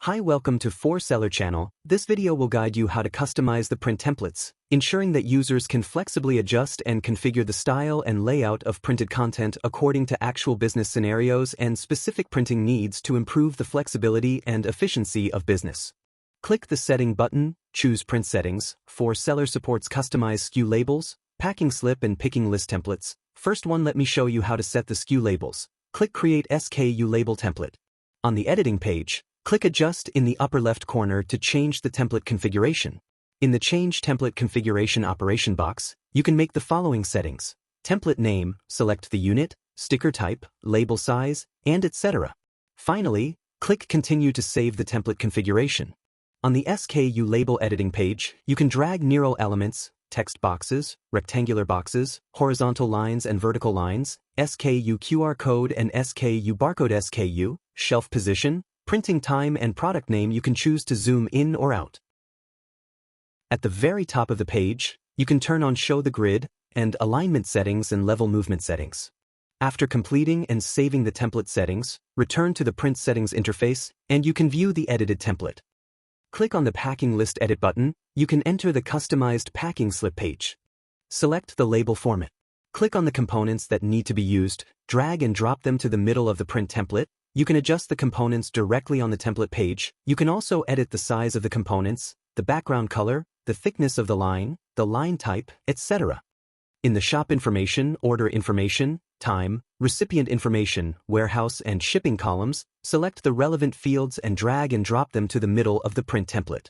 Hi, welcome to For-Seller channel. This video will guide you how to customize the print templates, ensuring that users can flexibly adjust and configure the style and layout of printed content according to actual business scenarios and specific printing needs to improve the flexibility and efficiency of business. Click the Setting button, choose Print Settings. For-Seller supports customized SKU labels, packing slip and picking list templates. First one, let me show you how to set the SKU labels. Click Create SKU Label Template. On the editing page, click Adjust in the upper left corner to change the template configuration. In the Change Template Configuration operation box, you can make the following settings. Template name, select the unit, sticker type, label size, and etc. Finally, click Continue to save the template configuration. On the SKU label editing page, you can drag Nero elements, text boxes, rectangular boxes, horizontal lines and vertical lines, SKU QR code and SKU barcode, SKU, shelf position, printing time and product name. You can choose to zoom in or out. At the very top of the page, you can turn on Show the Grid and Alignment Settings and Level Movement Settings. After completing and saving the template settings, return to the Print Settings interface and you can view the edited template. Click on the Packing List Edit button. You can enter the customized packing slip page. Select the label format. Click on the components that need to be used, drag and drop them to the middle of the print template. You can adjust the components directly on the template page. You can also edit the size of the components, the background color, the thickness of the line type, etc. In the Shop Information, Order Information, Time, Recipient Information, Warehouse and Shipping columns, select the relevant fields and drag and drop them to the middle of the print template.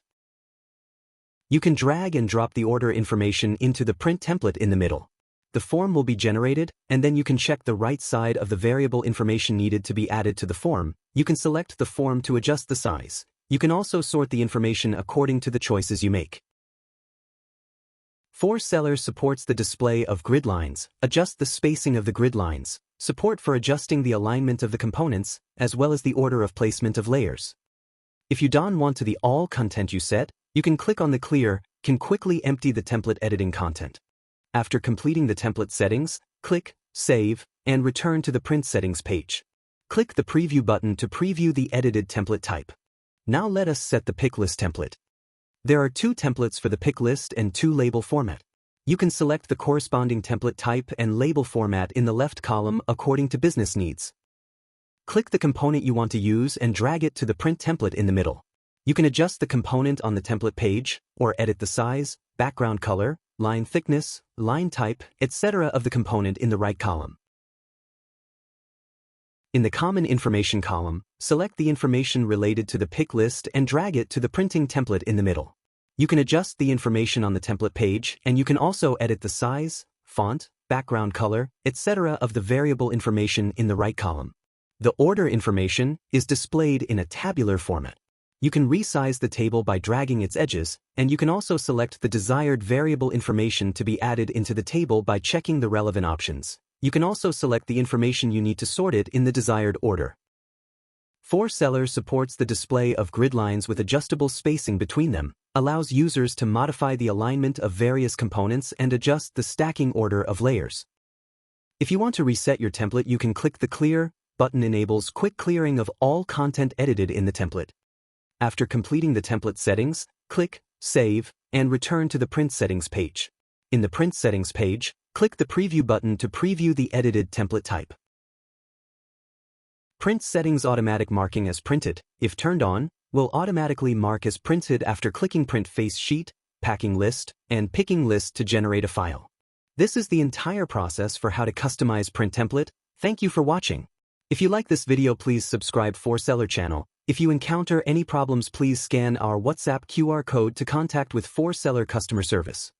You can drag and drop the order information into the print template in the middle. The form will be generated, and then you can check the right side of the variable information needed to be added to the form. You can select the form to adjust the size. You can also sort the information according to the choices you make. For-Seller supports the display of grid lines. Adjust the spacing of the grid lines. Support for adjusting the alignment of the components, as well as the order of placement of layers. If you don't want to the all content you set, you can click on the Clear, can quickly empty the template editing content. After completing the template settings, click Save and return to the Print Settings page. Click the Preview button to preview the edited template type. Now let us set the pick list template. There are two templates for the pick list and two label format. You can select the corresponding template type and label format in the left column according to business needs. Click the component you want to use and drag it to the print template in the middle. You can adjust the component on the template page, or edit the size, background color, line thickness, line type, etc. of the component in the right column. In the Common Information column, select the information related to the pick list and drag it to the printing template in the middle. You can adjust the information on the template page, and you can also edit the size, font, background color, etc. of the variable information in the right column. The order information is displayed in a tabular format. You can resize the table by dragging its edges, and you can also select the desired variable information to be added into the table by checking the relevant options. You can also select the information you need to sort it in the desired order. For-Seller supports the display of grid lines with adjustable spacing between them, allows users to modify the alignment of various components and adjust the stacking order of layers. If you want to reset your template, you can click the Clear button. Enables quick clearing of all content edited in the template. After completing the template settings, click Save and return to the Print Settings page. In the Print Settings page, click the Preview button to preview the edited template type. Print Settings automatic marking as printed, if turned on, will automatically mark as printed after clicking Print Face Sheet, Packing List, and Picking List to generate a file. This is the entire process for how to customize print template. Thank you for watching. If you like this video, please subscribe For-Seller channel. If you encounter any problems, please scan our WhatsApp QR code to contact with For-Seller customer service.